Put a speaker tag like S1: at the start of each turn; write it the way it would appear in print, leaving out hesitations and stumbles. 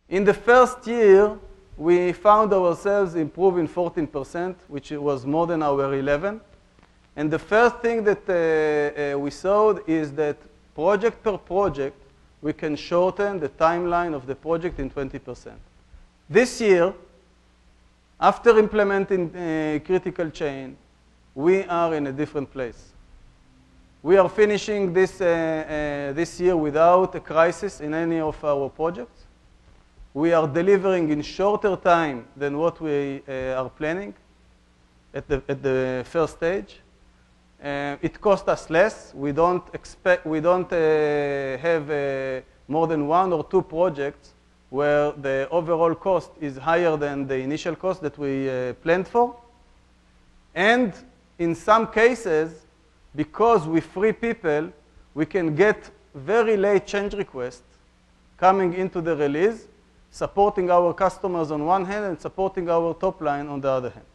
S1: In the first year, we found ourselves improving 14%, which was more than our 11. And the first thing that we saw is that project per project, we can shorten the timeline of the project in 20%. This year, after implementing critical chain, we are in a different place. We are finishing this year without a crisis in any of our projects. We are delivering in shorter time than what we are planning at the first stage. It costs us less. We don't have more than 1 or 2 projects where the overall cost is higher than the initial cost that we planned for. And in some cases, because we free people, we can get very late change requests coming into the release, supporting our customers on one hand and supporting our top line on the other hand.